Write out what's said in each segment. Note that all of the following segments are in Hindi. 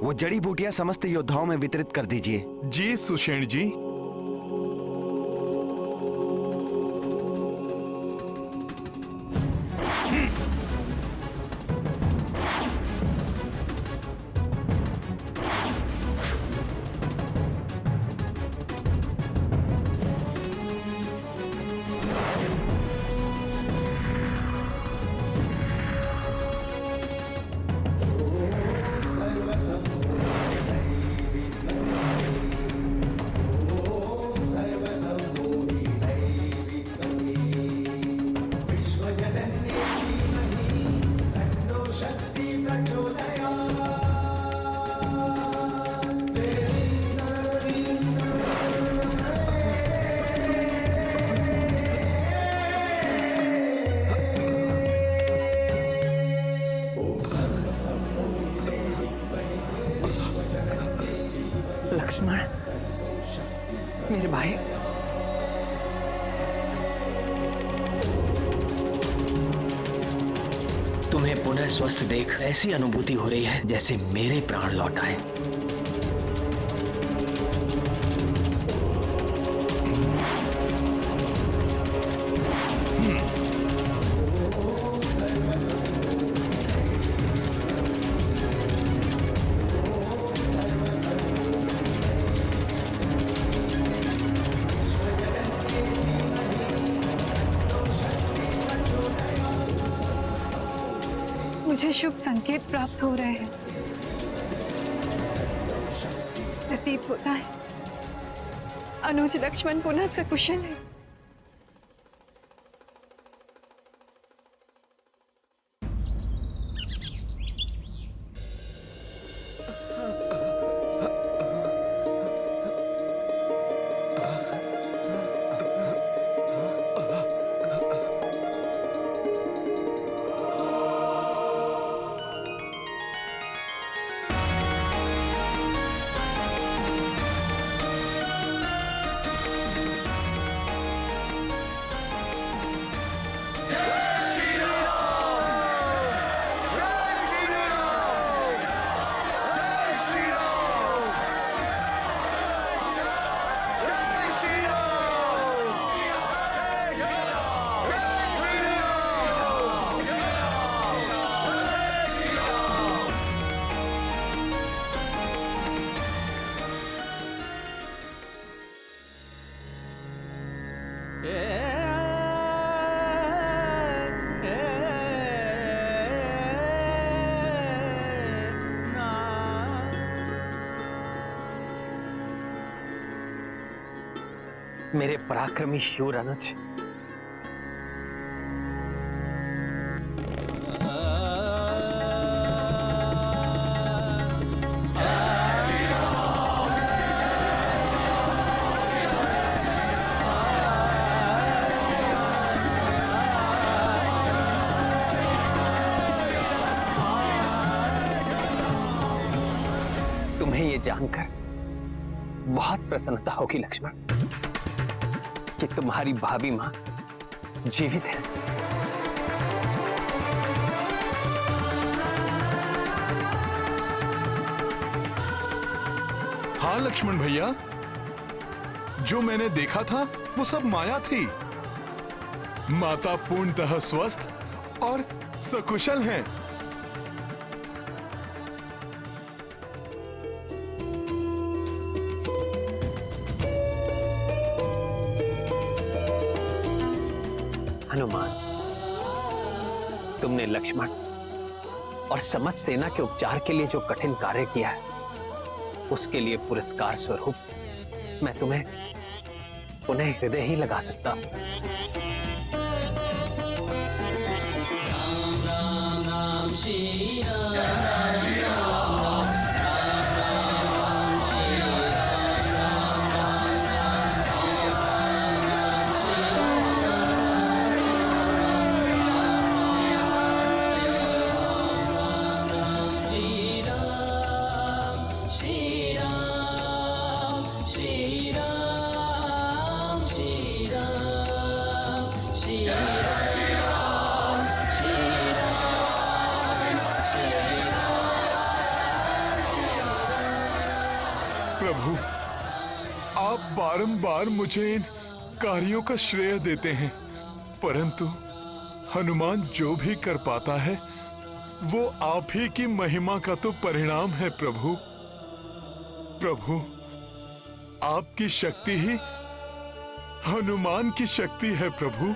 वो जड़ी बूटियां समस्त योद्धाओं में वितरित कर दीजिए। जी सुषेण जी। लक्ष्मण, मेरे भाई, तुम्हें पुनः स्वस्थ देख ऐसी अनुभूति हो रही है जैसे मेरे प्राण लौट आए। मुझे शुभ संकेत प्राप्त हो रहे हैं। प्रतीत होता है अनुज लक्ष्मण पुनः सकुशल है। मेरे पराक्रमी शूर अनुज, तुम्हें ये जानकर बहुत प्रसन्नता होगी लक्ष्मण कि तुम्हारी भाभी मां जीवित है। हाँ लक्ष्मण भैया, जो मैंने देखा था वो सब माया थी। माता पूर्णतः स्वस्थ और सकुशल हैं। हनुमान, तुमने लक्ष्मण और समस्त सेना के उपचार के लिए जो कठिन कार्य किया है, उसके लिए पुरस्कार स्वरूप मैं तुम्हें पुनः हृदय ही लगा सकता हूं। राम राम राम श्री राम। प्रभु, आप बारंबार मुझे इन कार्यों का श्रेय देते हैं, परंतु हनुमान जो भी कर पाता है वो आप ही की महिमा का तो परिणाम है प्रभु। प्रभु, आपकी शक्ति ही हनुमान की शक्ति है प्रभु।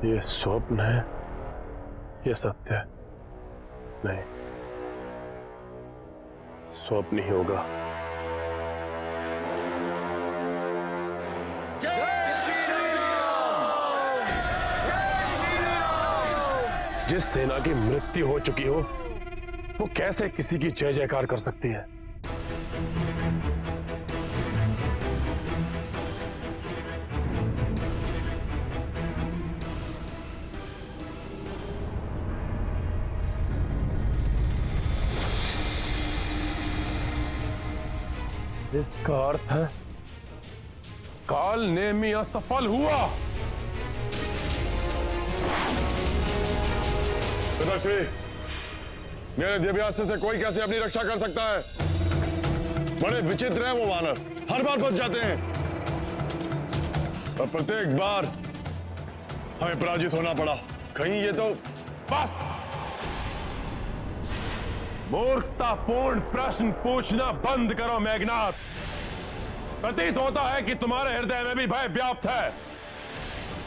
ये स्वप्न है, ये सत्य है? नहीं, स्वप्न ही होगा। जिस सेना की मृत्यु हो चुकी हो, वो कैसे किसी की जय जयकार कर सकती है? इसका अर्थ है काल नेमी असफल हुआ। पिताश्री, मेरे दिव्यास्त्र से कोई कैसे अपनी रक्षा कर सकता है? बड़े विचित्र हैं वो वानर, हर बार बच जाते हैं और प्रत्येक बार हमें पराजित होना पड़ा। कहीं ये तो बस! मूर्खतापूर्ण प्रश्न पूछना बंद करो मेघनाथ। प्रतीत होता है कि तुम्हारे हृदय में भी भय व्याप्त है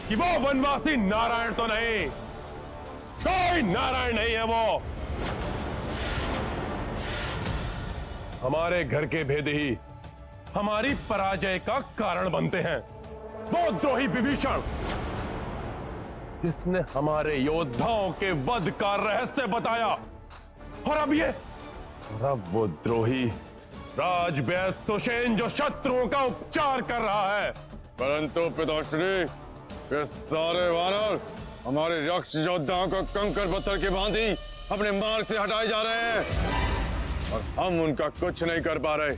कि वो वनवासी नारायण तो नहीं, कोई नारायण नहीं है वो। हमारे घर के भेद ही हमारी पराजय का कारण बनते हैं। वो द्रोही विभीषण, जिसने हमारे योद्धाओं के वध का रहस्य बताया, और अब वो द्रोही राजवैद्य सुषेण जो शत्रुओं का उपचार कर रहा है। परंतु पिताश्री, ये सारे वानर हमारे रक्ष योद्धाओं को कंकर पत्थर के भांति अपने मार्ग से हटाए जा रहे हैं और हम उनका कुछ नहीं कर पा रहे।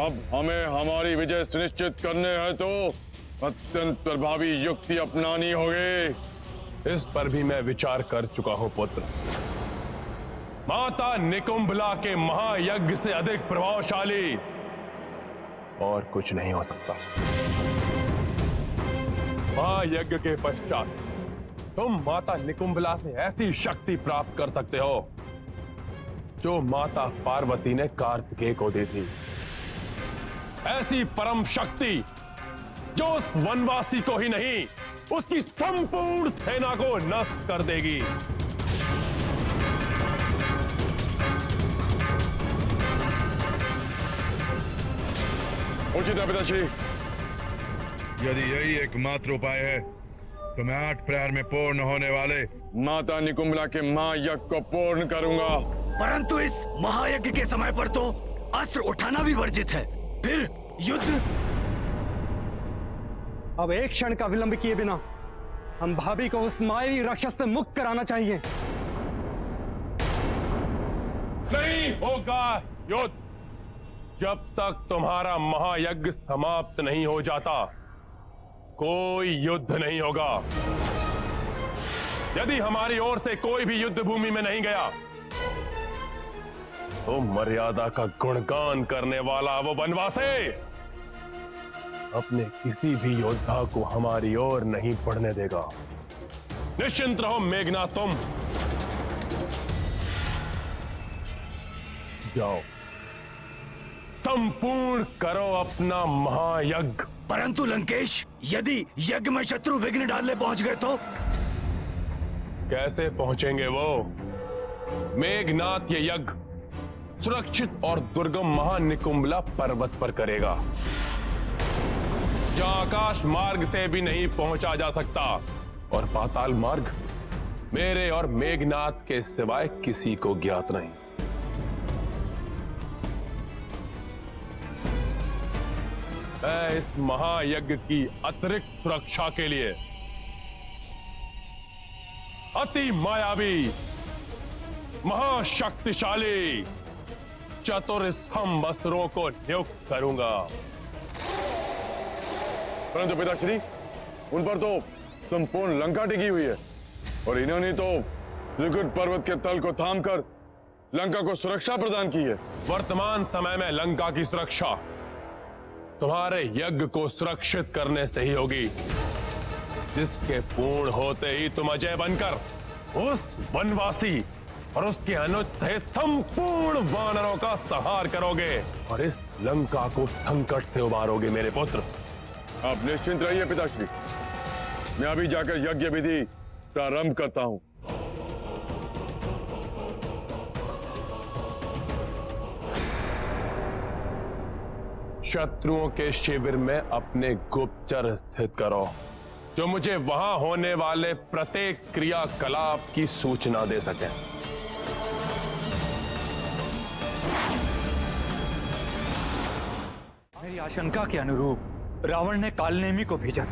अब हमें हमारी विजय सुनिश्चित करने है तो अत्यंत प्रभावी युक्ति अपनानी होगी। इस पर भी मैं विचार कर चुका हूं पुत्र। माता निकुंभला के महायज्ञ से अधिक प्रभावशाली और कुछ नहीं हो सकता। महायज्ञ के पश्चात तुम माता निकुंभला से ऐसी शक्ति प्राप्त कर सकते हो जो माता पार्वती ने कार्तिकेय को दी थी। ऐसी परम शक्ति जो उस वनवासी को ही नहीं, उसकी संपूर्ण सेना को नष्ट कर देगी। उचित है पिताश्री। यदि यही एकमात्र उपाय है तो मैं 8 प्रहर में पूर्ण होने वाले माता निकुंभला के महायज्ञ को पूर्ण करूंगा। परंतु इस महायज्ञ के समय पर तो अस्त्र उठाना भी वर्जित है, फिर युद्ध। अब एक क्षण का विलंब किए बिना हम भाभी को उस मायावी राक्षस से मुक्त कराना चाहिए। नहीं होगा युद्ध जब तक तुम्हारा महायज्ञ समाप्त नहीं हो जाता। कोई युद्ध नहीं होगा। यदि हमारी ओर से कोई भी युद्ध भूमि में नहीं गया तो मर्यादा का गुणगान करने वाला वो वनवासी अपने किसी भी योद्धा को हमारी ओर नहीं बढ़ने देगा। निश्चिंत रहो मेघनाथ, तुम जाओ, संपूर्ण करो अपना महायज्ञ। परंतु लंकेश, यदि यज्ञ में शत्रु विघ्न डालने पहुंच गए तो? कैसे पहुंचेंगे वो? मेघनाथ ये यज्ञ सुरक्षित और दुर्गम महानिकुंभला पर्वत पर करेगा, जहां आकाश मार्ग से भी नहीं पहुंचा जा सकता और पाताल मार्ग मेरे और मेघनाथ के सिवाय किसी को ज्ञात नहीं। मैं इस महायज्ञ की अतिरिक्त सुरक्षा के लिए अति मायावी महाशक्तिशाली चतुर्स्तंभ अस्त्रों को नियुक्त करूंगा। परंतु पिताश्री, उन पर तो संपूर्ण लंका टिकी हुई है और इन्होंने तो त्रिकुट पर्वत के तल को थामकर लंका को सुरक्षा प्रदान की है। वर्तमान समय में लंका की सुरक्षा तुम्हारे यज्ञ को सुरक्षित करने से ही होगी, जिसके पूर्ण होते ही तुम अजय बनकर उस वनवासी और उसके अनुज सहित संपूर्ण वानरों का संहार करोगे और इस लंका को संकट से उबारोगे मेरे पुत्र। आप निश्चिंत रहिए पिताश्री, मैं अभी जाकर यज्ञ विधि प्रारंभ करता हूं। शत्रुओं के शिविर में अपने गुप्तचर स्थित करो, जो मुझे वहां होने वाले प्रत्येक क्रियाकलाप की सूचना दे सके। मेरी आशंका के अनुरूप रावण ने कालनेमी को भेजा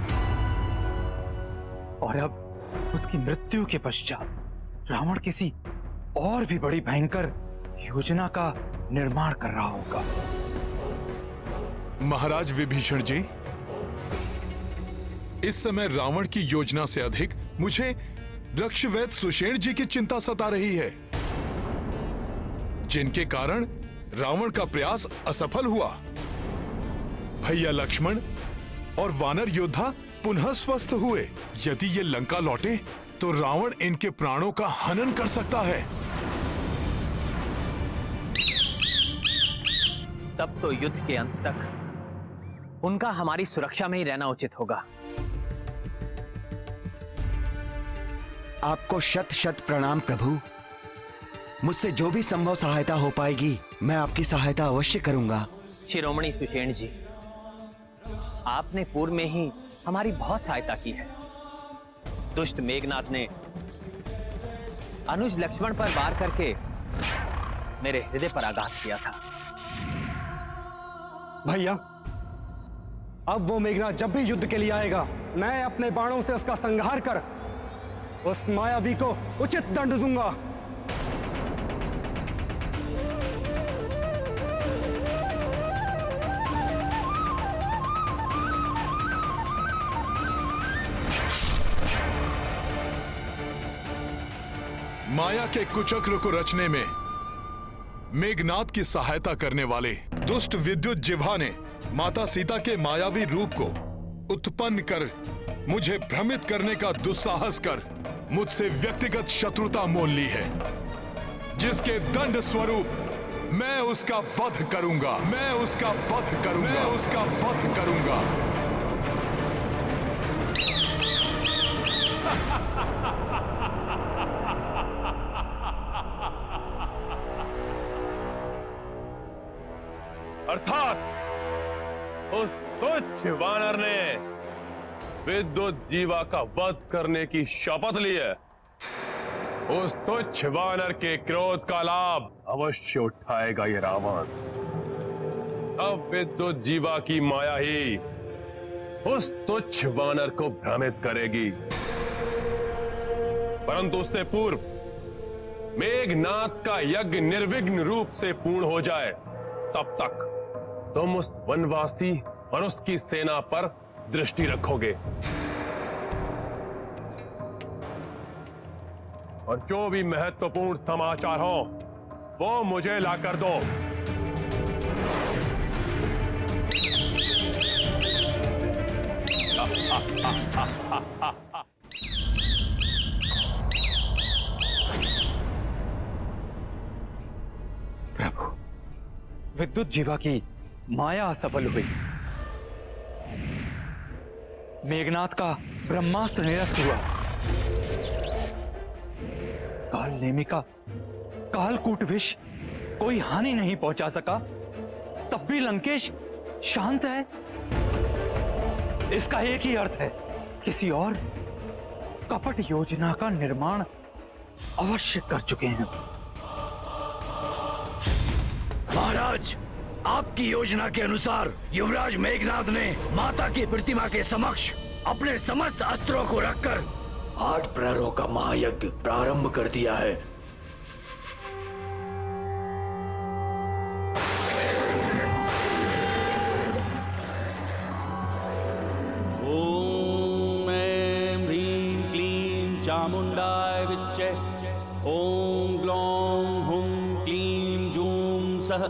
और अब उसकी मृत्यु के पश्चात रावण किसी और भी बड़ी भयंकर योजना का निर्माण कर रहा होगा। महाराज विभीषण जी, इस समय रावण की योजना से अधिक मुझे रक्षवैद सुषेण जी की चिंता सता रही है, जिनके कारण रावण का प्रयास असफल हुआ। भैया लक्ष्मण और वानर योद्धा पुनः स्वस्थ हुए। यदि ये लंका लौटे तो रावण इनके प्राणों का हनन कर सकता है। तब तो युद्ध के अंत तक उनका हमारी सुरक्षा में ही रहना उचित होगा। आपको शत शत प्रणाम प्रभु। मुझसे जो भी संभव सहायता हो पाएगी मैं आपकी सहायता अवश्य करूंगा। शिरोमणि सुषेण जी, आपने पूर्व में ही हमारी बहुत सहायता की है। दुष्ट मेघनाथ ने अनुज लक्ष्मण पर वार करके मेरे हृदय पर आघात किया था। भैया, अब वो मेघनाथ जब भी युद्ध के लिए आएगा, मैं अपने बाणों से उसका संहार कर उस मायावी को उचित दंड दूंगा। माया के कुचक्र को रचने में मेघनाथ की सहायता करने वाले दुष्ट विद्युत जिह्वा ने माता सीता के मायावी रूप को उत्पन्न कर मुझे भ्रमित करने का दुस्साहस कर मुझसे व्यक्तिगत शत्रुता मोल ली है, जिसके दंड स्वरूप मैं उसका वध करूंगा। मैं उसका वध करूंगा। मैं उसका वध करूंगा। अर्थात उस तुच्छ वानर ने विद्युत जीवा का वध करने की शपथ ली है। उस तुच्छ वानर के क्रोध का लाभ अवश्य उठाएगा ये रावण। अब विद्युत जीवा की माया ही उस तुच्छ वानर को भ्रमित करेगी, परंतु उससे पूर्व मेघनाथ का यज्ञ निर्विघ्न रूप से पूर्ण हो जाए, तब तक तुम उस वनवासी और उसकी सेना पर दृष्टि रखोगे और जो भी महत्वपूर्ण समाचार हो वो मुझे लाकर दो। प्रभु, विद्युत जीवा की माया असफल हुई। मेघनाथ का ब्रह्मास्त्र निरस्त हुआ। कालनेमी का कालकूट विष कोई हानि नहीं पहुंचा सका, तब भी लंकेश शांत है। इसका एक ही अर्थ है, किसी और कपट योजना का निर्माण अवश्य कर चुके हैं। महाराज, आपकी योजना के अनुसार युवराज मेघनाथ ने माता की प्रतिमा के समक्ष अपने समस्त अस्त्रों को रखकर 8 प्रहरों का महायज्ञ प्रारंभ कर दिया है। चामुण्डाय विच्चे ॐ ग्लौं हुं क्लीं जूं सः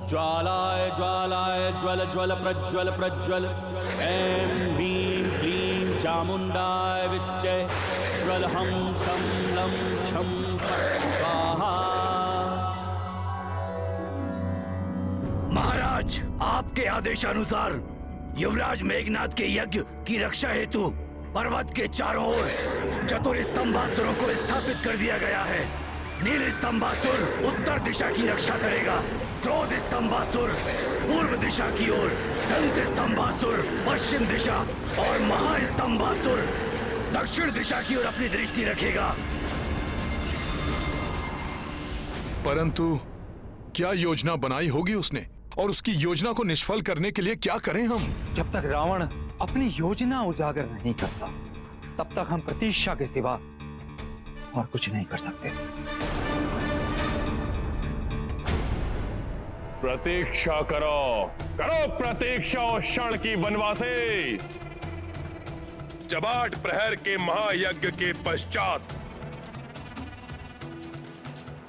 ज्वालाय ज्वालाय ज्वल ज्वल प्रज्वल प्रज्वल ऐं ह्रीं क्लीं चामुण्डाय विच्चे ज्वल हं सं लं छं फट् स्वाहा। महाराज, आपके आदेशानुसार युवराज मेघनाद के यज्ञ की रक्षा हेतु पर्वत के चारों ओर चतुर स्तंभासुरों को स्थापित कर दिया गया है। नील स्तंभासुर उत्तर दिशा की रक्षा करेगा, क्रोध स्तंभासुर पूर्व दिशा की ओर, दंत स्तंभासुर पश्चिम दिशा और महास्तंभासुर दक्षिण दिशा की ओर अपनी दृष्टि रखेगा। परंतु क्या योजना बनाई होगी उसने, और उसकी योजना को निष्फल करने के लिए क्या करें हम? जब तक रावण अपनी योजना उजागर नहीं करता, तब तक हम प्रतीक्षा के सिवा और कुछ नहीं कर सकते। प्रतीक्षा करो, करो प्रतीक्षा उस क्षण की वनवासी, जब 8 प्रहर के महायज्ञ के पश्चात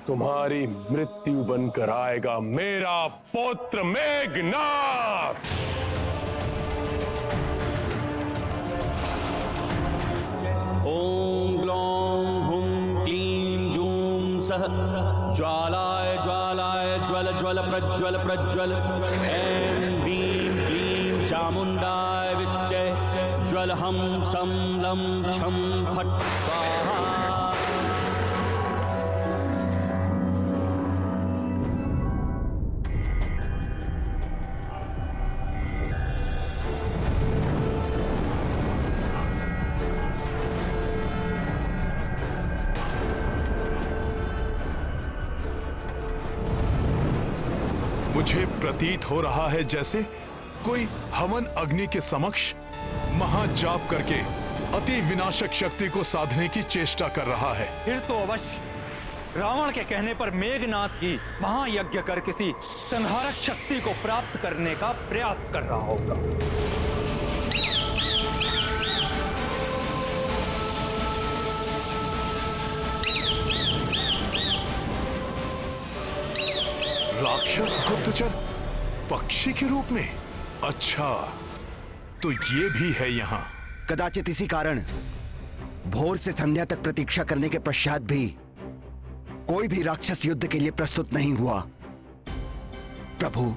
तुम्हारी मृत्यु बनकर आएगा मेरा पुत्र मेघनाद। ॐ ग्लौं हुं क्लीं जूं सः ज्वालाय ज्वालाय ज्वल ज्वल प्रज्वल प्रज्वल ऐं ह्रीं क्लीं चामुण्डाय विच्चे ज्वल हं सं लं छं फट् स्वाहा। मुझे प्रतीत हो रहा है जैसे कोई हवन अग्नि के समक्ष महाजाप करके अति विनाशक शक्ति को साधने की चेष्टा कर रहा है। फिर तो अवश्य रावण के कहने पर मेघनाद की महायज्ञ कर किसी संहारक शक्ति को प्राप्त करने का प्रयास कर रहा होगा। राक्षस गुप्तचर पक्षी के रूप में? अच्छा, तो ये भी है यहाँ। कदाचित इसी कारण भोर से संध्या तक प्रतीक्षा करने के पश्चात भी कोई भी राक्षस युद्ध के लिए प्रस्तुत नहीं हुआ। प्रभु,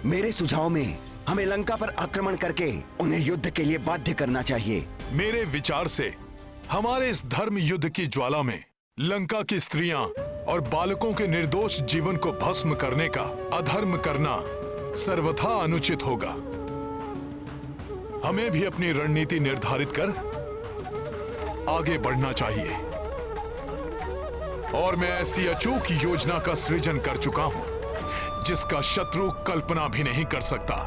मेरे सुझाव में हमें लंका पर आक्रमण करके उन्हें युद्ध के लिए बाध्य करना चाहिए। मेरे विचार से हमारे इस धर्म युद्ध की ज्वाला में लंका की स्त्रियां और बालकों के निर्दोष जीवन को भस्म करने का अधर्म करना सर्वथा अनुचित होगा। हमें भी अपनी रणनीति निर्धारित कर आगे बढ़ना चाहिए, और मैं ऐसी अचूक योजना का सृजन कर चुका हूं जिसका शत्रु कल्पना भी नहीं कर सकता।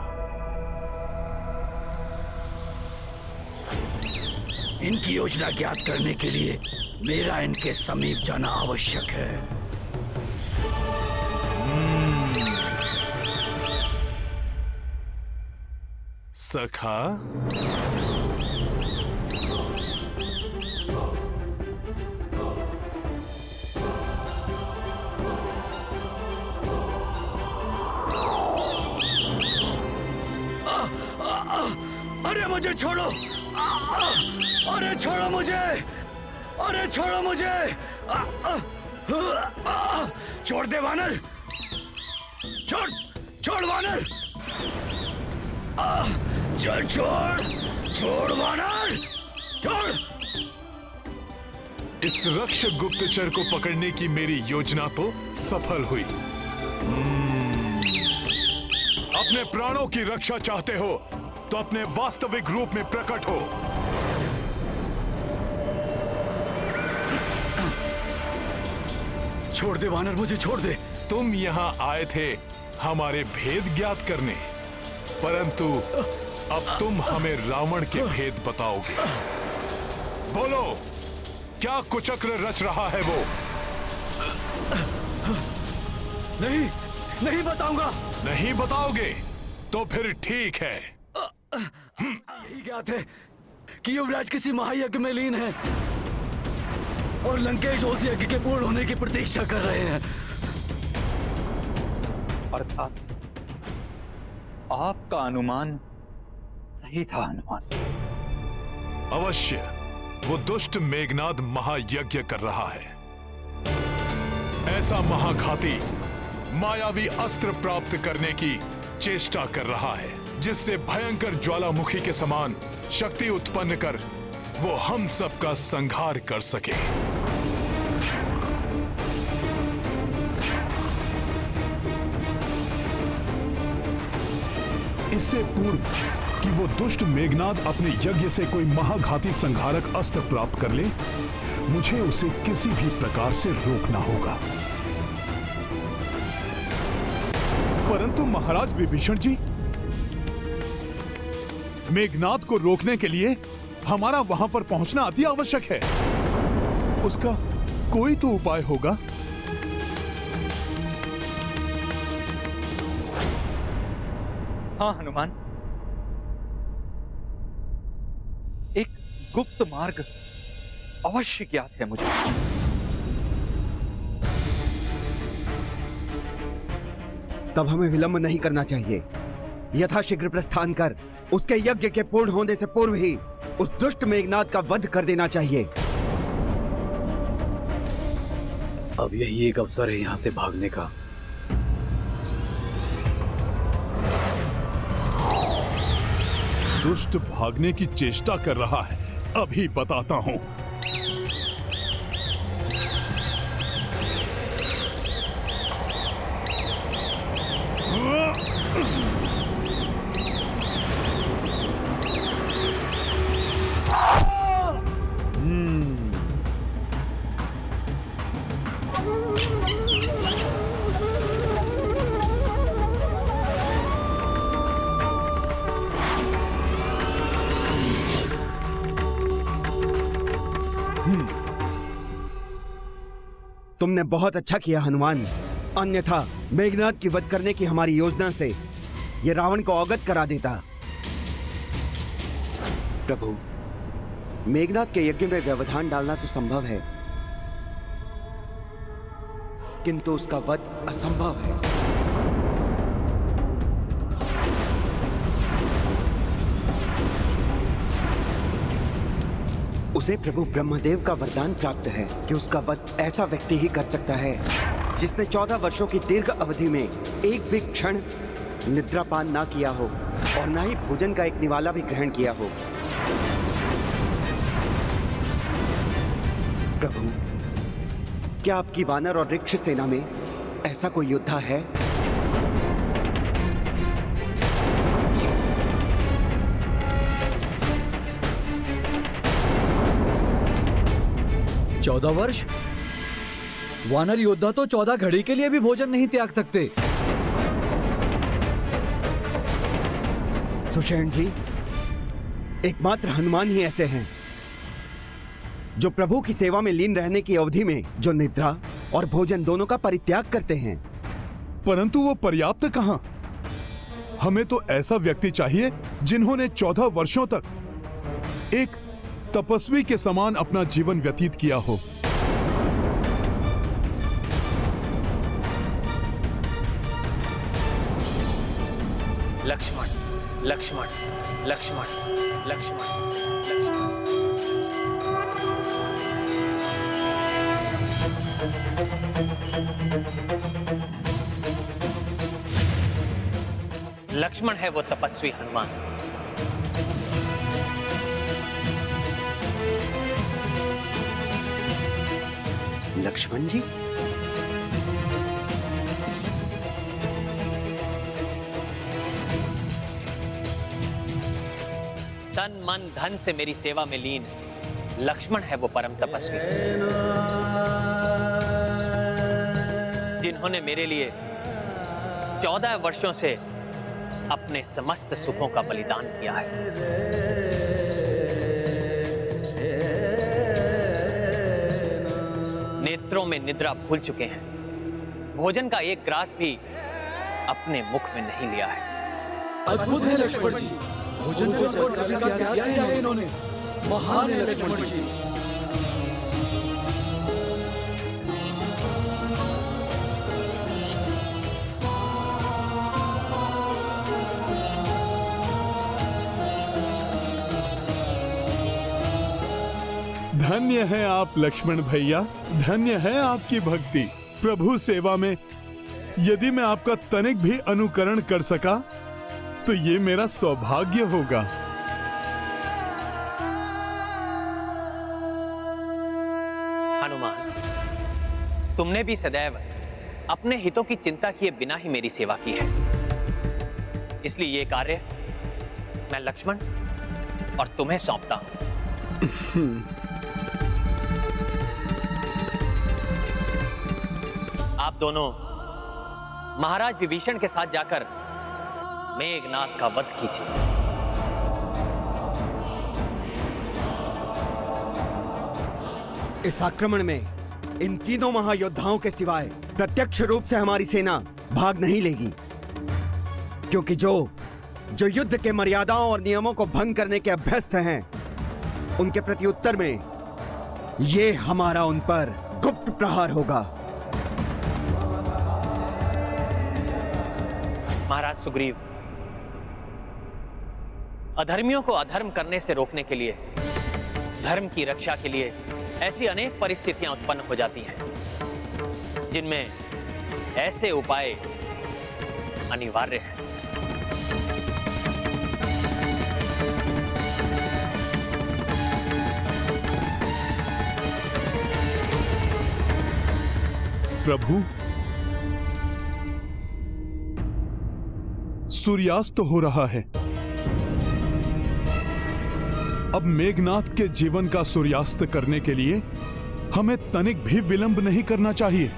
इनकी योजना ज्ञात करने के लिए मेरा इनके समीप जाना आवश्यक है। सखा, अरे मुझे छोड़ो, अरे छोड़ो मुझे, अरे छोड़ो मुझे, छोड़ दे वानर, छोड़, छोड़ वानर, चल छोड़, छोड़ वानर, छोड़। इस रक्षक गुप्तचर को पकड़ने की मेरी योजना तो सफल हुई। अपने प्राणों की रक्षा चाहते हो तो अपने वास्तविक रूप में प्रकट हो। छोड़ दे वानर, मुझे छोड़ दे। तुम यहाँ आए थे हमारे भेद ज्ञात करने, परंतु अब तुम हमें रावण के भेद बताओगे। बोलो, क्या कुचक्र रच रहा है वो? नहीं, नहीं बताऊंगा। नहीं बताओगे तो फिर ठीक है। यही ज्ञात है कि युवराज किसी महायज्ञ में लीन है। और लंकेश उस यज्ञ के पूर्ण होने की प्रतीक्षा कर रहे हैं। अर्थात आपका अनुमान सही था हनुमान। अवश्य वो दुष्ट मेघनाद महायज्ञ कर रहा है। ऐसा महाघाती मायावी अस्त्र प्राप्त करने की चेष्टा कर रहा है जिससे भयंकर ज्वालामुखी के समान शक्ति उत्पन्न कर वो हम सबका संहार कर सके। इससे पूर्व कि वो दुष्ट मेघनाद अपने यज्ञ से कोई महाघाती संहारक अस्त्र प्राप्त कर ले, मुझे उसे किसी भी प्रकार से रोकना होगा। परंतु महाराज विभीषण जी, मेघनाद को रोकने के लिए हमारा वहां पर पहुंचना अति आवश्यक है। उसका कोई तो उपाय होगा। हाँ हनुमान, एक गुप्त मार्ग अवश्य ज्ञात है मुझे। तब हमें विलंब नहीं करना चाहिए। यथाशीघ्र प्रस्थान कर उसके यज्ञ के पूर्ण होने से पूर्व ही उस दुष्ट मेघनाद का वध कर देना चाहिए। अब यही एक अवसर है यहां से भागने का। दुष्ट भागने की चेष्टा कर रहा है, अभी बताता हूं। तुमने बहुत अच्छा किया हनुमान, अन्यथा मेघनाद की वध करने की हमारी योजना से ये रावण को अवगत करा देता। प्रभु, मेघनाद के यज्ञ में व्यवधान डालना तो संभव है, किंतु उसका वध असंभव है। उसे प्रभु ब्रह्मदेव का वरदान प्राप्त है कि उसका वध ऐसा व्यक्ति ही कर सकता है जिसने 14 वर्षों की दीर्घ अवधि में एक भी क्षण निद्रापान ना किया हो और ना ही भोजन का एक निवाला भी ग्रहण किया हो। प्रभु, क्या आपकी वानर और वृक्ष सेना में ऐसा कोई योद्धा है? चौदह वर्ष? वानर योद्धा तो 14 घड़ी के लिए भी भोजन नहीं त्याग सकते। सुषेण जी, एकमात्र हनुमान ही ऐसे हैं जो प्रभु की सेवा में लीन रहने की अवधि में जो निद्रा और भोजन दोनों का परित्याग करते हैं। परंतु वो पर्याप्त कहां? हमें तो ऐसा व्यक्ति चाहिए जिन्होंने 14 वर्षों तक एक तपस्वी के समान अपना जीवन व्यतीत किया हो। लक्ष्मण, लक्ष्मण, लक्ष्मण, लक्ष्मण, लक्ष्मण है वो तपस्वी हनुमान। लक्ष्मण जी, तन मन धन से मेरी सेवा में लीन लक्ष्मण है वो परम तपस्वी जिन्होंने मेरे लिए 14 वर्षों से अपने समस्त सुखों का बलिदान किया है। नेत्रों में निद्रा भूल चुके हैं, भोजन का एक ग्रास भी अपने मुख में नहीं लिया है। अद्भुत है लक्ष्मण जी, भोजन को छोड़ कभी त्याग किया है इन्होंने। महान है लक्ष्मण जी। धन्य है आप लक्ष्मण भैया, धन्य है आपकी भक्ति। प्रभु सेवा में यदि मैं आपका तनिक भी अनुकरण कर सका तो ये मेरा सौभाग्य होगा। हनुमान, तुमने भी सदैव अपने हितों की चिंता किए बिना ही मेरी सेवा की है, इसलिए ये कार्य मैं लक्ष्मण और तुम्हें सौंपता हूं। आप दोनों महाराज विभीषण के साथ जाकर मेघनाद का वध कीजिए। इस आक्रमण में इन तीनों महायोद्धाओं के सिवाय प्रत्यक्ष रूप से हमारी सेना भाग नहीं लेगी, क्योंकि जो युद्ध के मर्यादाओं और नियमों को भंग करने के अभ्यस्त हैं, उनके प्रति उत्तर में ये हमारा उन पर गुप्त प्रहार होगा। महाराज सुग्रीव, अधर्मियों को अधर्म करने से रोकने के लिए, धर्म की रक्षा के लिए ऐसी अनेक परिस्थितियां उत्पन्न हो जाती हैं जिनमें ऐसे उपाय अनिवार्य हैं। प्रभु, सूर्यास्त हो रहा है। अब मेघनाद के जीवन का सूर्यास्त करने के लिए हमें तनिक भी विलंब नहीं करना चाहिए।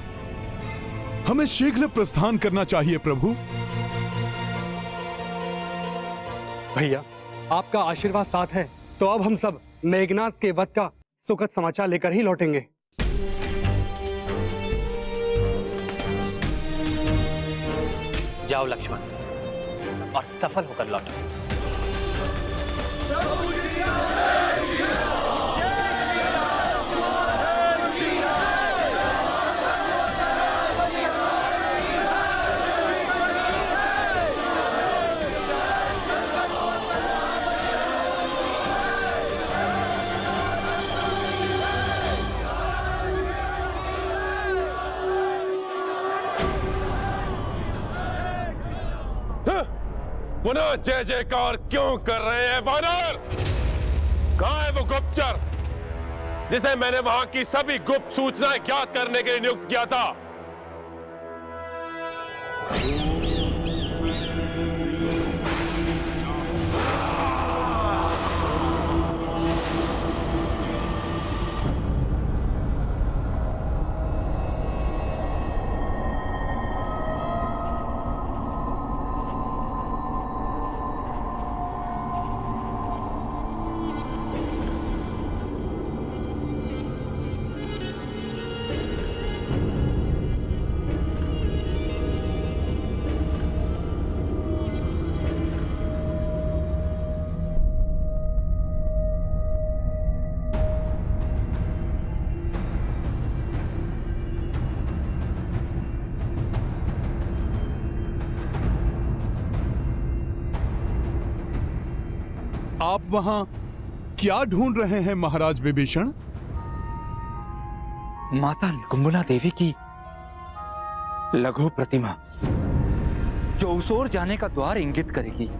हमें शीघ्र प्रस्थान करना चाहिए प्रभु। भैया, आपका आशीर्वाद साथ है तो अब हम सब मेघनाद के वध का सुखद समाचार लेकर ही लौटेंगे। जाओ लक्ष्मण, और सफल होकर लौटो। पुनः जय जयकार क्यों कर रहे हैं वानर? कहां है वो गुप्तचर जिसे मैंने वहां की सभी गुप्त सूचनाएं ज्ञात करने के लिए नियुक्त किया था? आप वहां क्या ढूंढ रहे हैं महाराज विभीषण? माता निकुंभला देवी की लघु प्रतिमा, जो उस ओर जाने का द्वार इंगित करेगी।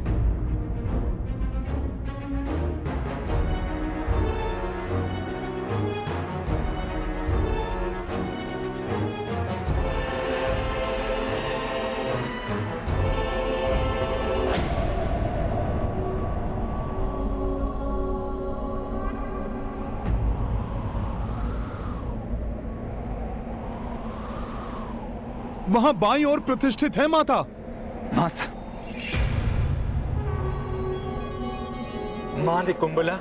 वहां बाईं ओर प्रतिष्ठित है माता। माता, मां निकुंभला,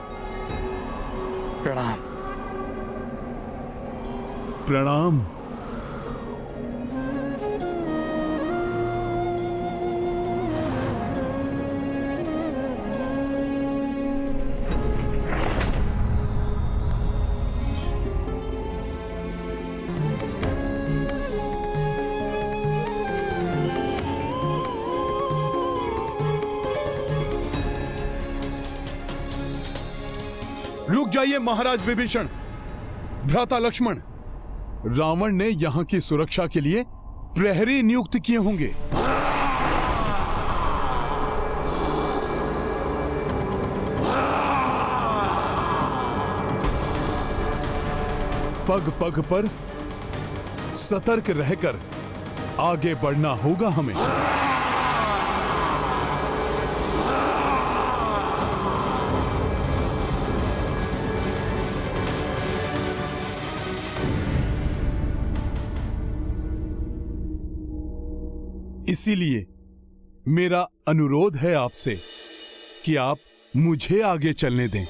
प्रणाम। प्रणाम। रुक जाइए महाराज विभीषण। भ्राता लक्ष्मण, रावण ने यहाँ की सुरक्षा के लिए प्रहरी नियुक्त किए होंगे। पग पग पर सतर्क रहकर आगे बढ़ना होगा हमें। इसीलिए मेरा अनुरोध है आपसे कि आप मुझे आगे चलने दें।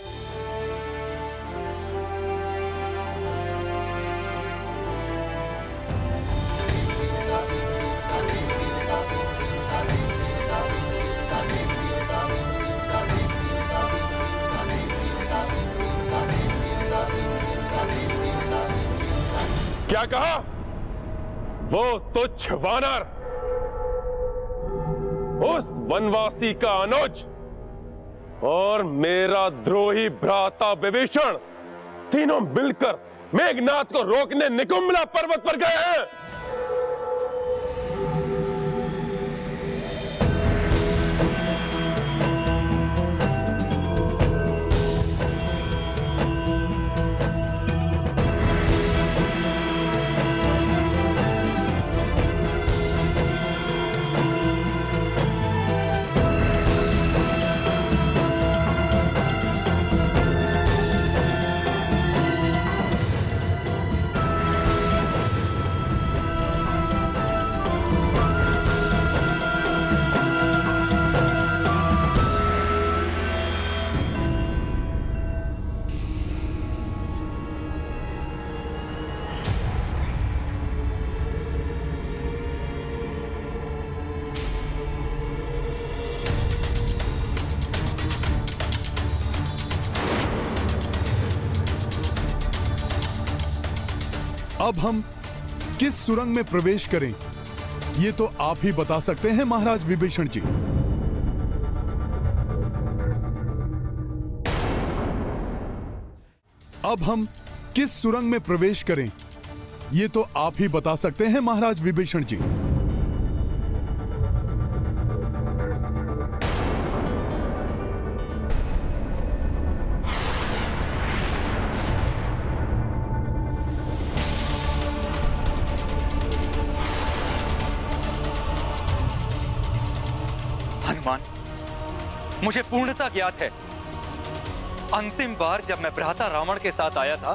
क्या कहा? वो तुच्छ वानर, उस वनवासी का अनुज और मेरा द्रोही भ्राता विभीषण तीनों मिलकर मेघनाद को रोकने निकुंभला पर्वत पर गए हैं। अब हम किस सुरंग में प्रवेश करें, ये तो आप ही बता सकते हैं महाराज विभीषण जी। अब हम किस सुरंग में प्रवेश करें, ये तो आप ही बता सकते हैं महाराज विभीषण जी। मुझे पूर्णतः ज्ञात है, अंतिम बार जब मैं भ्राता रावण के साथ आया था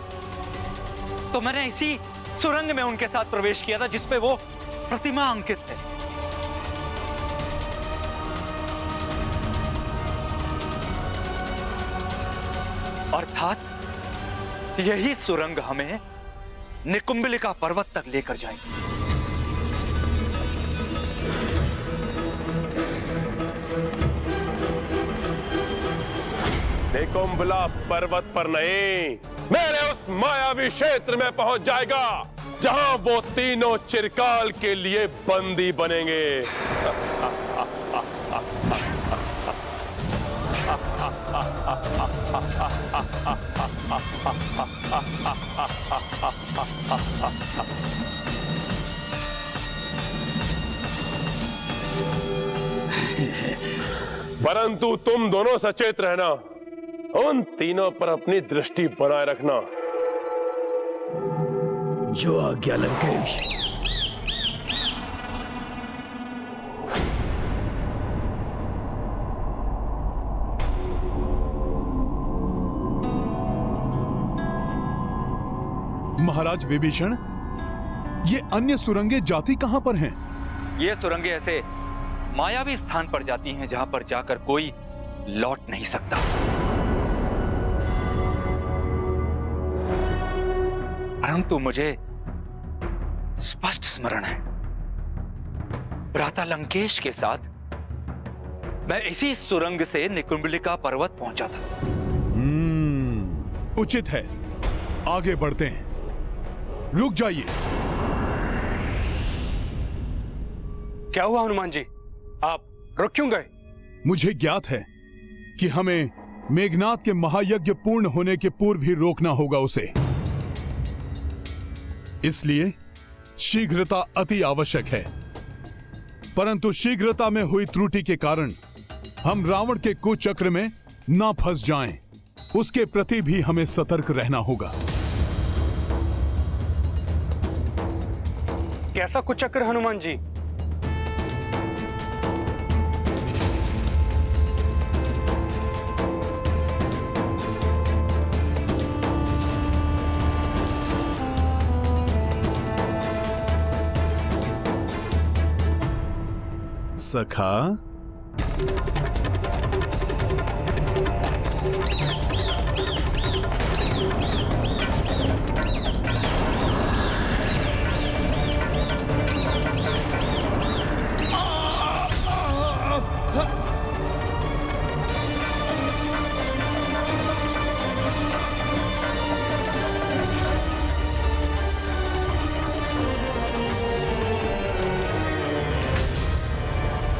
तो मैंने इसी सुरंग में उनके साथ प्रवेश किया था जिसपे वो प्रतिमा अंकित है। अर्थात यही सुरंग हमें निकुंभलिका पर्वत तक लेकर जाएगी। निकुंभला पर्वत पर नहीं, मेरे उस मायावी क्षेत्र में पहुंच जाएगा जहां वो तीनों चिरकाल के लिए बंदी बनेंगे। परंतु तुम दोनों सचेत रहना, उन तीनों पर अपनी दृष्टि बनाए रखना। जो आज्ञा लंकेश। महाराज विभीषण, ये अन्य सुरंगें जाती कहां पर हैं? ये सुरंगें ऐसे मायावी स्थान पर जाती हैं जहां पर जाकर कोई लौट नहीं सकता। परंतु मुझे स्पष्ट स्मरण है, भ्राता लंकेश के साथ मैं इसी सुरंग से निकुंभलिका पर्वत पहुंचा था। उचित है, आगे बढ़ते हैं। रुक जाइए। क्या हुआ हनुमान जी, आप रुक क्यों गए? मुझे ज्ञात है कि हमें मेघनाद के महायज्ञ पूर्ण होने के पूर्व ही रोकना होगा उसे। इसलिए शीघ्रता अति आवश्यक है। परंतु शीघ्रता में हुई त्रुटि के कारण हम रावण के कुचक्र में ना फंस जाएं, उसके प्रति भी हमें सतर्क रहना होगा। कैसा कुचक्र हनुमान जी? सखा,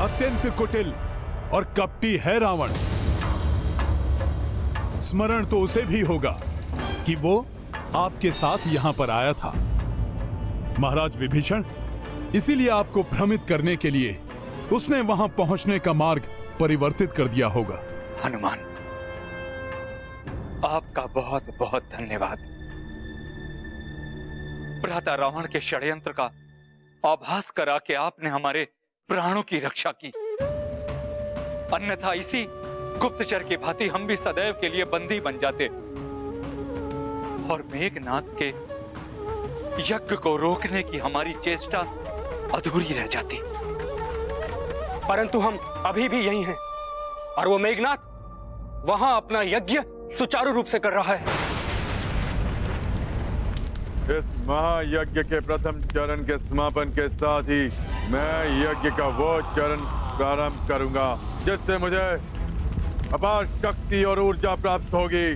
अत्यंत कुटिल और कपटी है रावण। स्मरण तो उसे भी होगा कि वो आपके साथ यहां पर आया था। महाराज विभीषण, इसीलिए आपको भ्रमित करने के लिए उसने वहां पहुंचने का मार्ग परिवर्तित कर दिया होगा। हनुमान, आपका बहुत बहुत धन्यवाद। भ्राता रावण के षड्यंत्र का आभास करा के आपने हमारे प्राणों की रक्षा की, अन्यथा इसी गुप्तचर की भांति हम भी सदैव के लिए बंदी बन जाते और मेघनाद के यज्ञ को रोकने की हमारी चेष्टा अधूरी रह जाती। परंतु हम अभी भी यही हैं और वो मेघनाद वहां अपना यज्ञ सुचारू रूप से कर रहा है। इस महायज्ञ के प्रथम चरण के समापन के साथ ही मैं यज्ञ का वो चरण प्रारंभ करूंगा जिससे मुझे अपार शक्ति और ऊर्जा प्राप्त होगी।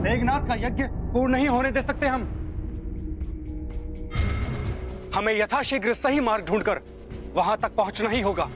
मेघनाद का यज्ञ पूर्ण नहीं होने दे सकते हम। हमें यथाशीघ्र सही मार्ग ढूंढकर वहां तक पहुंचना ही होगा।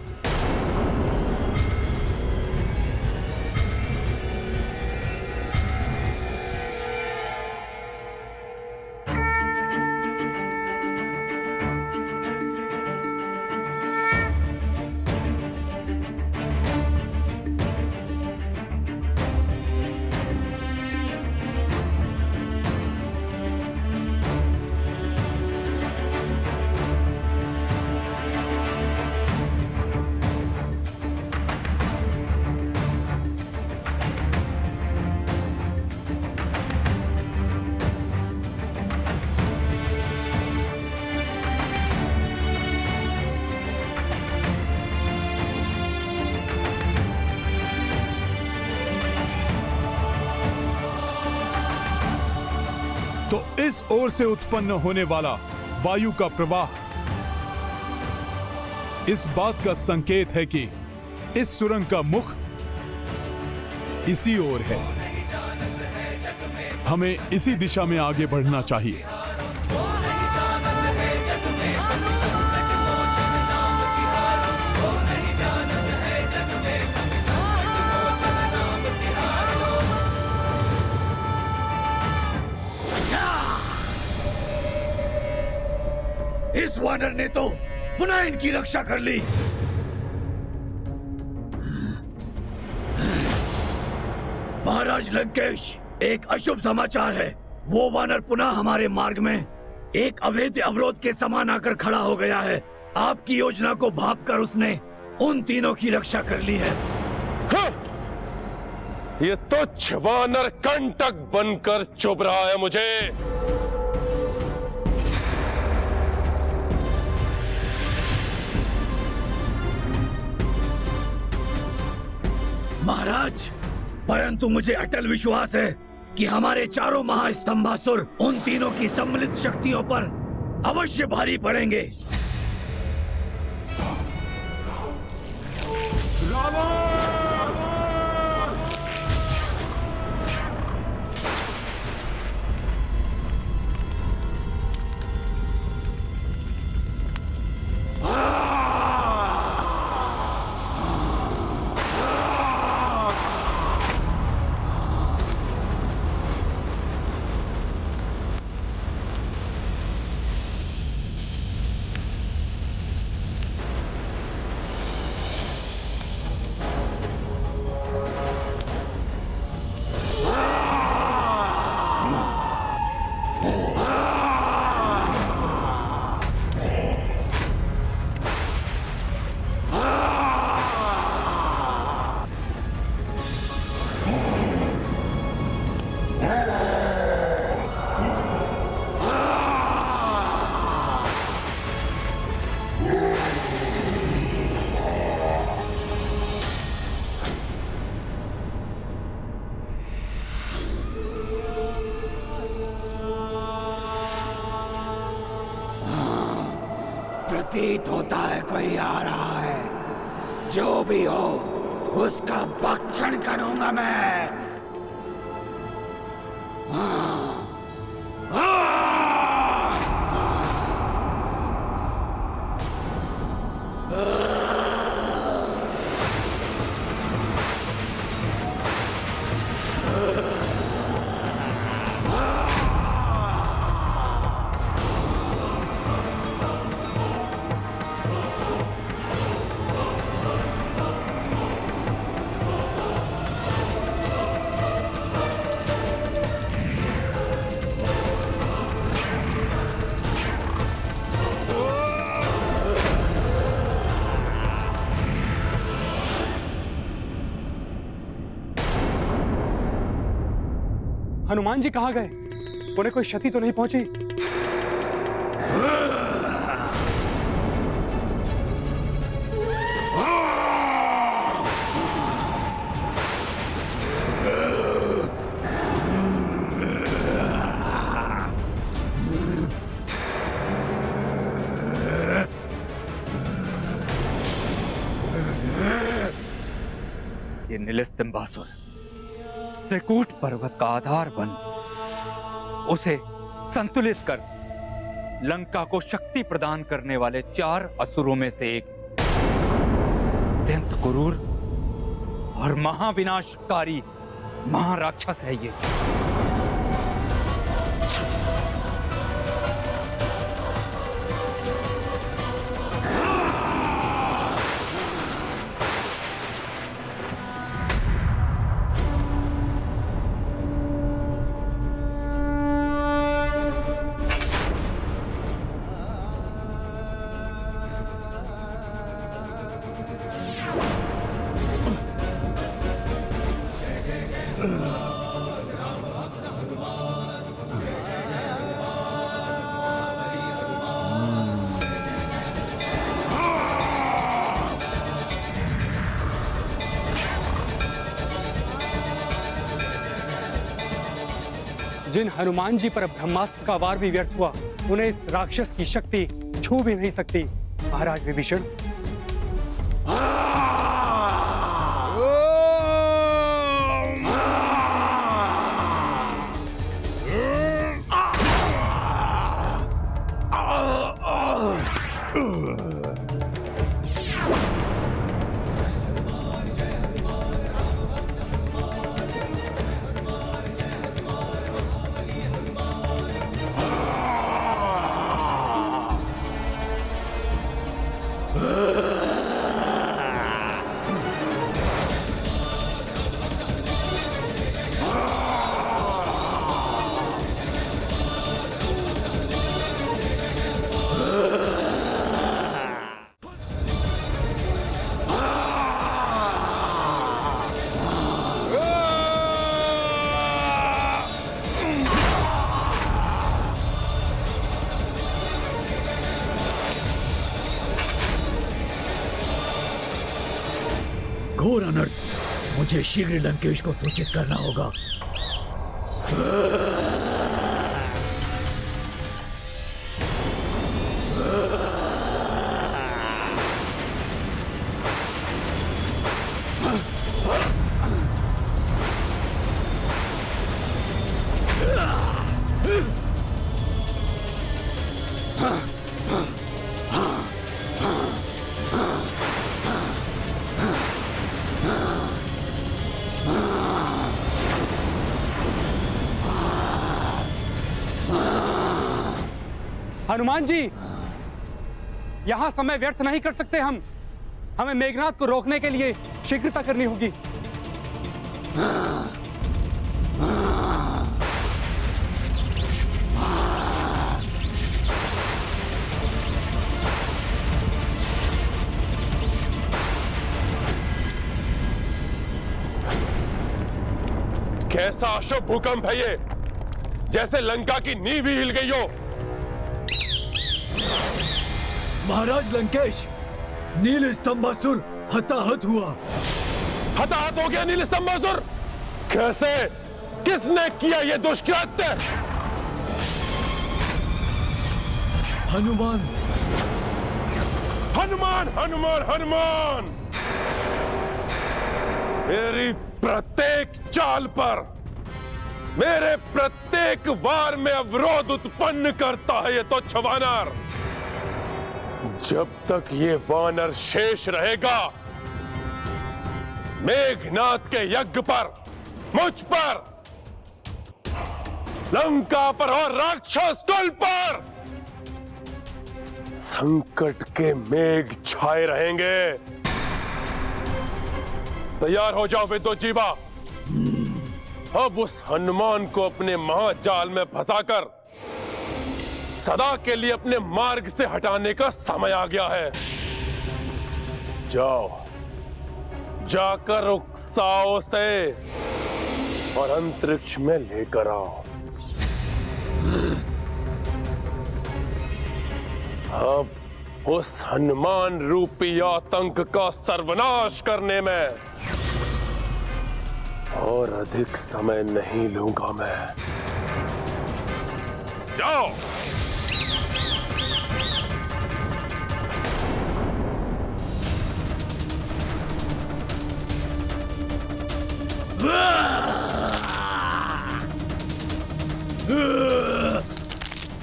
तो इस ओर से उत्पन्न होने वाला वायु का प्रवाह इस बात का संकेत है कि इस सुरंग का मुख इसी ओर है। हमें इसी दिशा में आगे बढ़ना चाहिए। इस वानर ने तो पुनः इनकी रक्षा कर ली। महाराज लंकेश, एक अशुभ समाचार है। वो वानर पुनः हमारे मार्ग में एक अवैध अवरोध के समान आकर खड़ा हो गया है। आपकी योजना को भांपकर उसने उन तीनों की रक्षा कर ली है। ये तुच्छ वानर कंटक बनकर चुभ रहा है मुझे। महाराज, परंतु मुझे अटल विश्वास है कि हमारे चारों महास्तंभासुर उन तीनों की सम्मिलित शक्तियों पर अवश्य भारी पड़ेंगे। जो भी हो उसका भक्षण करूंगा मैं। हनुमान जी कहाँ गए? उन्हें कोई क्षति तो नहीं पहुंची? ये नीलस्तंभासुर त्रिकूट पर्वत का आधार बन उसे संतुलित कर लंका को शक्ति प्रदान करने वाले 4 असुरों में से एक अत्यंत क्रूर और महाविनाशकारी महाराक्षस है ये। जिन हनुमान जी पर ब्रह्मास्त्र का वार भी व्यर्थ हुआ, उन्हें इस राक्षस की शक्ति छू भी नहीं सकती। महाराज विभीषण, घोर अनर्थ, मुझे शीघ्र लंकेश को सूचित करना होगा। हनुमान जी, यहां समय व्यर्थ नहीं कर सकते हम। हमें मेघनाद को रोकने के लिए शीघ्रता करनी होगी। कैसा अशुभ भूकंप है ये, जैसे लंका की नींव ही हिल गई हो। महाराज लंकेश, नील स्तंभासुर हताहत हुआ। हताहत हो गया नील स्तंभासुर? कैसे? किसने किया ये दुष्कृत्य? हनुमान। हनुमान हनुमान हनुमान, मेरी प्रत्येक चाल पर, मेरे प्रत्येक वार में अवरोध उत्पन्न करता है ये तुच्छ वानर। जब तक ये वानर शेष रहेगा, मेघनाद के यज्ञ पर, मुझ पर, लंका पर और राक्षस कुल पर संकट के मेघ छाए रहेंगे। तैयार हो जाओ विद्युत जीवा। अब उस हनुमान को अपने महाजाल में फंसाकर सदा के लिए अपने मार्ग से हटाने का समय आ गया है। जाओ, जाकर उकसाओ से और अंतरिक्ष में लेकर आओ। अब उस हनुमान रूपी आतंक का सर्वनाश करने में और अधिक समय नहीं लूंगा मैं। जाओ।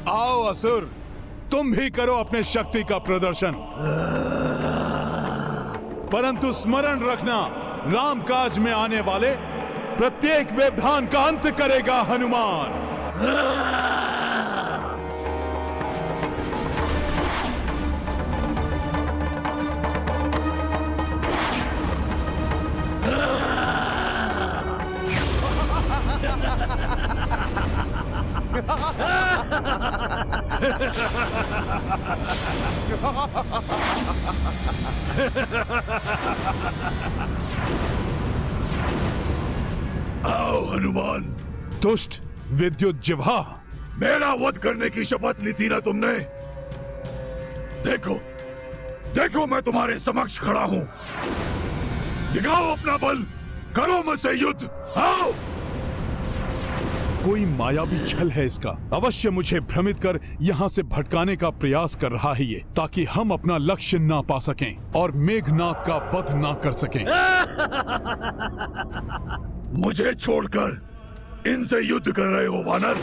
आओ असुर, तुम भी करो अपने शक्ति का प्रदर्शन, परंतु स्मरण रखना, रामकाज में आने वाले प्रत्येक व्यवधान का अंत करेगा हनुमान। आओ हनुमान। दुष्ट विद्युत जिह्वा, मेरा वध करने की शपथ ली थी ना तुमने? देखो, देखो मैं तुम्हारे समक्ष खड़ा हूं। दिखाओ अपना बल, करो मुझसे युद्ध, आओ। कोई मायावी छल है इसका। अवश्य मुझे भ्रमित कर यहाँ से भटकाने का प्रयास कर रहा है ये, ताकि हम अपना लक्ष्य ना पा सकें और मेघनाद का वध ना कर सकें। मुझे छोड़कर इनसे युद्ध कर रहे हो वानर,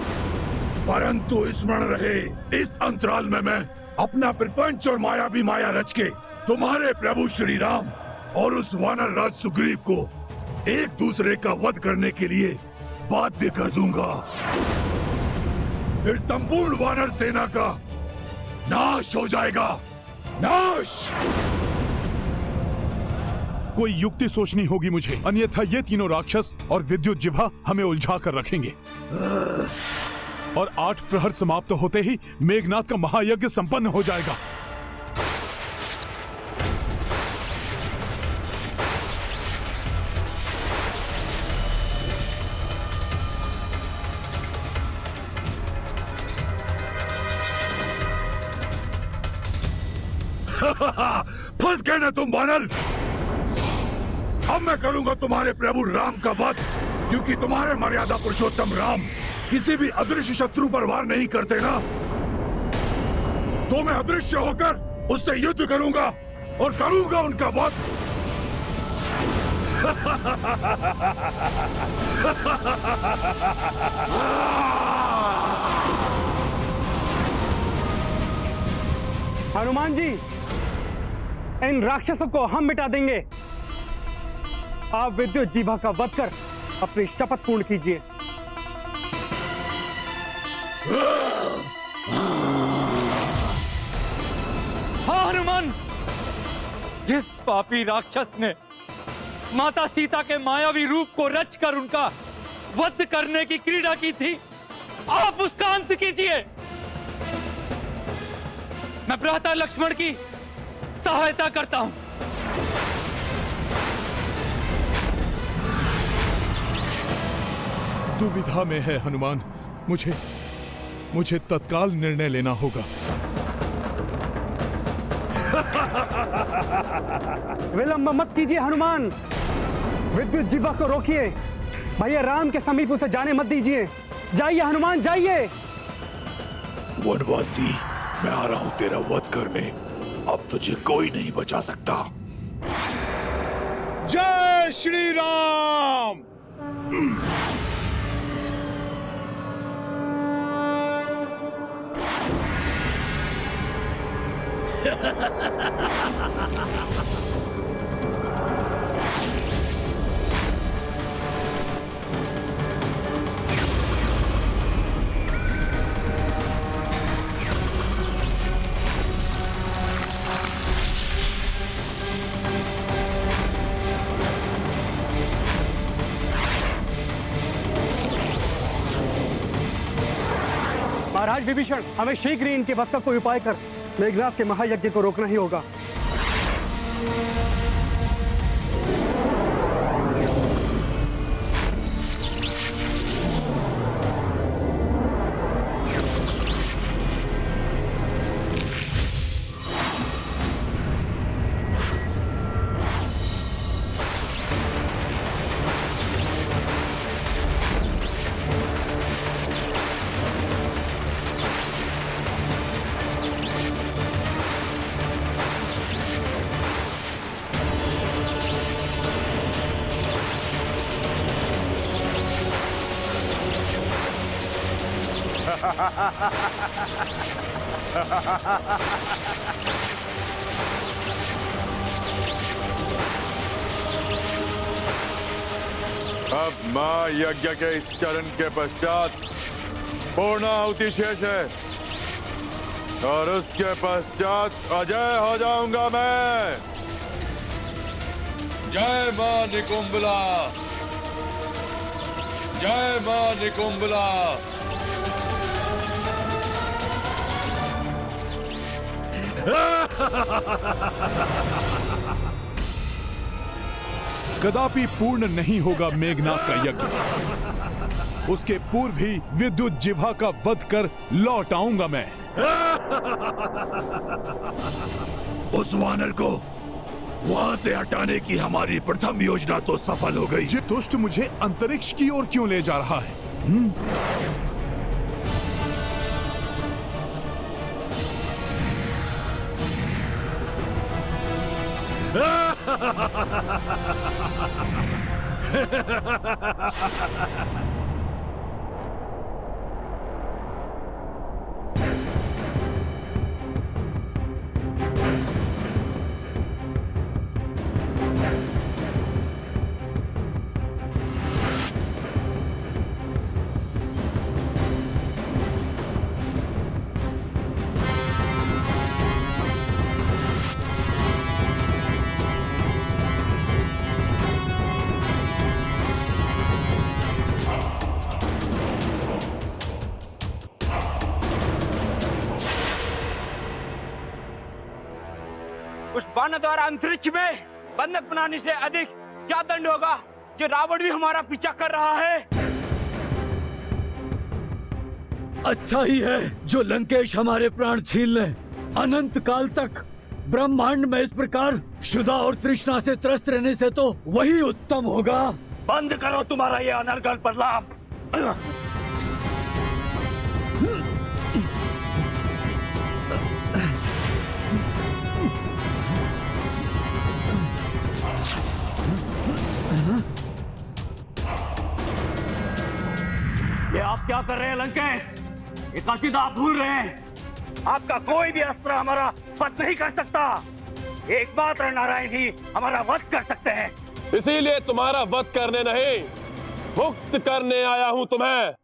परंतु स्मरण रहे, इस अंतराल में मैं अपना प्रपंच और मायावी माया रच के तुम्हारे प्रभु श्री राम और उस वानर राज सुग्रीव को एक दूसरे का वध करने के लिए बाध्य कर दूंगा। फिर संपूर्ण वानर सेना का नाश हो जाएगा, नाश। कोई युक्ति सोचनी होगी मुझे, अन्यथा ये तीनों राक्षस और विद्युत जिह्वा हमें उलझा कर रखेंगे। और 8 प्रहर समाप्त होते ही मेघनाद का महायज्ञ संपन्न हो जाएगा। फंस गए ना तुम वानर। अब मैं करूंगा तुम्हारे प्रभु राम का वध, क्योंकि तुम्हारे मर्यादा पुरुषोत्तम राम किसी भी अदृश्य शत्रु पर वार नहीं करते ना, तो मैं अदृश्य होकर उससे युद्ध करूंगा और करूंगा उनका वध। हनुमान जी, इन राक्षसों को हम मिटा देंगे। आप विद्युत जिह्वा का वध कर अपनी शपथ पूर्ण कीजिए। हाँ हनुमान, जिस पापी राक्षस ने माता सीता के मायावी रूप को रचकर उनका वध करने की क्रीड़ा की थी, आप उसका अंत कीजिए। मैं भ्राता लक्ष्मण की सहायता करता हूं। दुविधा में है हनुमान, मुझे तत्काल निर्णय लेना होगा। विलंब मत कीजिए हनुमान, विद्युत जिह्वा को रोकिए। भैया राम के समीप उसे जाने मत दीजिए। जाइए हनुमान, जाइए। वनवासी, मैं आ रहा हूं तेरा वध करने। अब तुझे कोई नहीं बचा सकता। जय श्री राम। महाराज विभीषण, हमें शीघ्र ही इनके वध का कोई उपाय कर मेघनाद के महायज्ञ को रोकना ही होगा। अब महायज्ञ के इस चरण के पश्चात पूर्णाहुति शेष है और उसके पश्चात अजय हो जाऊंगा मैं। जय मां निकुंभला, जय मां निकुंभला। कदापि पूर्ण नहीं होगा मेघनाद का यज्ञ। उसके पूर्व ही विद्युत जिह्वा का वध कर लौट आऊंगा मैं। उस वानर को वहां से हटाने की हमारी प्रथम योजना तो सफल हो गई। ये दुष्ट मुझे अंतरिक्ष की ओर क्यों ले जा रहा है? उस बाण द्वारा अंतरिक्ष में बंधक बनाने से अधिक क्या दंड होगा कि रावण भी हमारा पीछा कर रहा है। अच्छा ही है जो लंकेश हमारे प्राण छीन ले। अनंत काल तक ब्रह्मांड में इस प्रकार क्षुधा और तृष्णा से त्रस्त रहने से तो वही उत्तम होगा। बंद करो तुम्हारा ये अनर्गल प्रलाप। ये आप क्या कर रहे हैं लंकेश? ये कथित आप भूल रहे हैं आपका कोई भी अस्त्र हमारा वध नहीं कर सकता। एकमात्र नारायण ही हमारा वध कर सकते हैं। इसीलिए तुम्हारा वध करने नहीं, मुक्त करने आया हूं तुम्हें।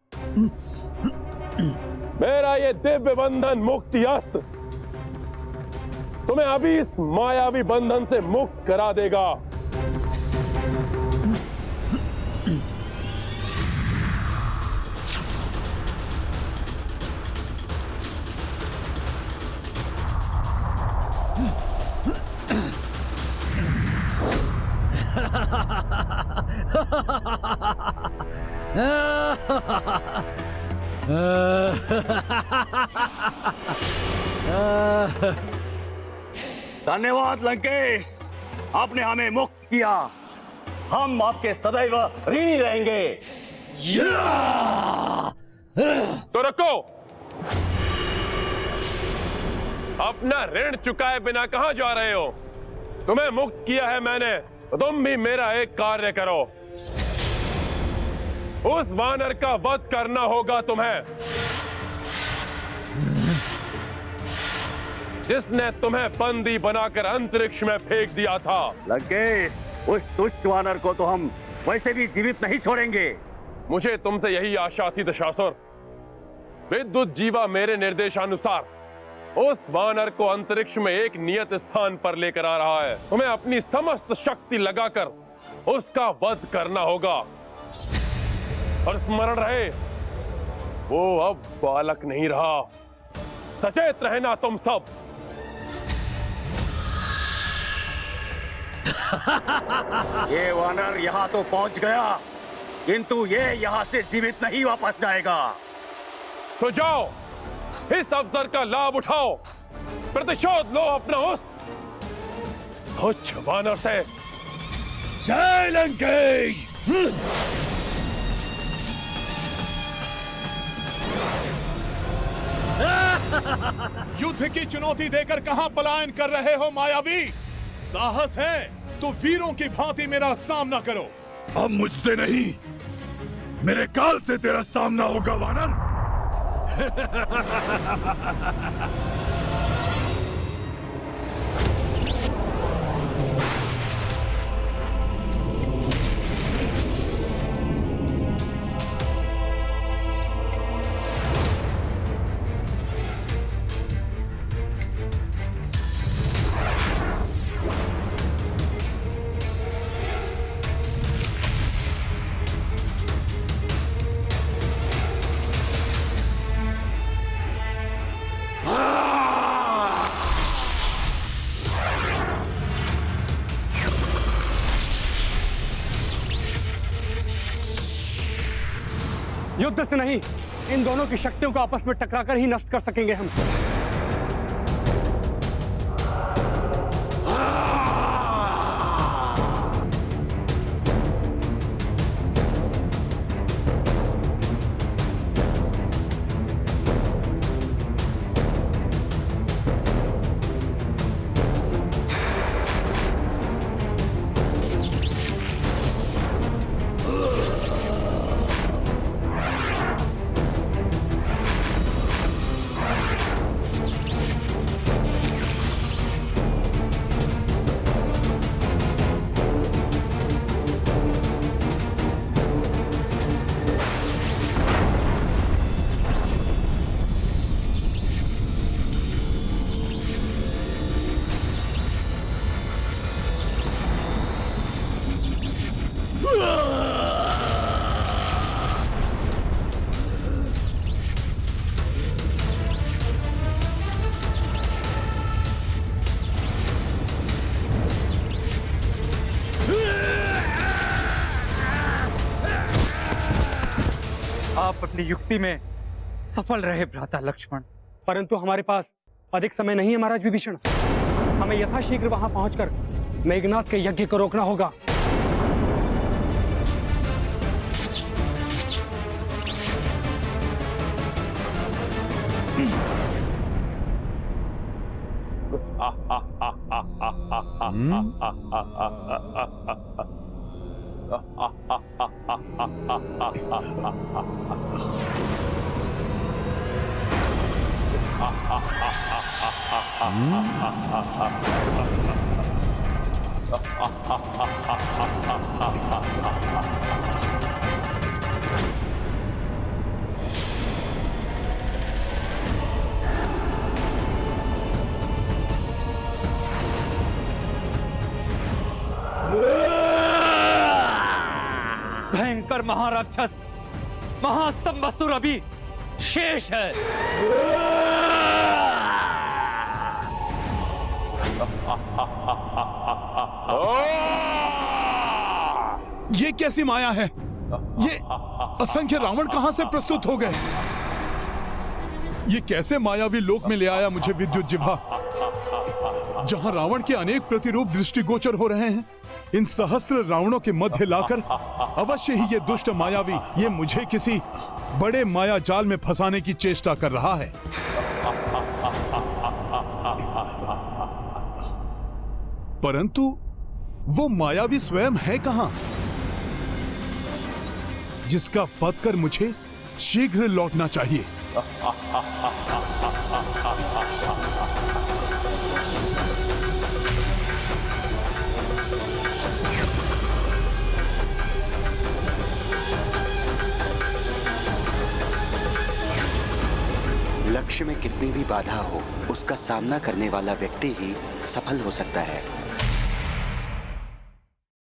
मेरा ये दिव्य बंधन मुक्ति अस्त्र तुम्हें अभी इस मायावी बंधन से मुक्त करा देगा। धन्यवाद लंकेश, आपने हमें मुक्त किया। हम आपके सदैव ऋणी रहेंगे। तो रुको, अपना ऋण चुकाए बिना कहां जा रहे हो? तुम्हें मुक्त किया है मैंने, तो तुम भी मेरा एक कार्य करो। उस वानर का वध करना होगा तुम्हें, जिसने तुम्हें बंदी बनाकर अंतरिक्ष में फेंक दिया था। लंकेश, उस दुष्ट वानर को तो हम वैसे भी जीवित नहीं छोड़ेंगे। मुझे तुमसे यही आशा थी दशासुर। विद्युत जीवा मेरे निर्देशानुसार उस वानर को अंतरिक्ष में एक नियत स्थान पर लेकर आ रहा है। तुम्हें अपनी समस्त शक्ति लगाकर उसका वध करना होगा। और स्मरण रहे, वो अब बालक नहीं रहा। सचेत रहना तुम सब। ये वानर यहाँ तो पहुंच गया, किंतु ये यहाँ से जीवित नहीं वापस जाएगा। तो जाओ, इस अवसर का लाभ उठाओ, प्रतिशोध लो अपना उस तुच्छ वानर से। जय लंकेश। युद्ध की चुनौती देकर कहां पलायन कर रहे हो मायावी? साहस है तो वीरों की भांति मेरा सामना करो। अब मुझसे नहीं, मेरे काल से तेरा सामना होगा वानर। युद्ध से नहीं, इन दोनों की शक्तियों को आपस में टकराकर ही नष्ट कर सकेंगे हम। आप अपनी युक्ति में सफल रहे भ्राता लक्ष्मण, परंतु हमारे पास अधिक समय नहीं है महाराज विभीषण। हमें यथाशीघ्र वहां पहुंचकर मेघनाद के यज्ञ को रोकना होगा। भयंकर महाराक्षस महास्तंभसुर अभी शेष है। ये कैसी माया है? ये असंख्य रावण कहां से प्रस्तुत हो गए? ये कैसे मायावी लोक में ले आया मुझे विद्युत जिह्वा, जहां रावण के अनेक प्रतिरूप दृष्टिगोचर हो रहे हैं। इन सहस्त्र रावणों के मध्य लाकर अवश्य ही ये दुष्ट मायावी ये मुझे किसी बड़े माया जाल में फंसाने की चेष्टा कर रहा है। वो मायावी स्वयं है कहां, जिसका वध कर मुझे शीघ्र लौटना चाहिए। लक्ष्य में कितनी भी बाधा हो, उसका सामना करने वाला व्यक्ति ही सफल हो सकता है।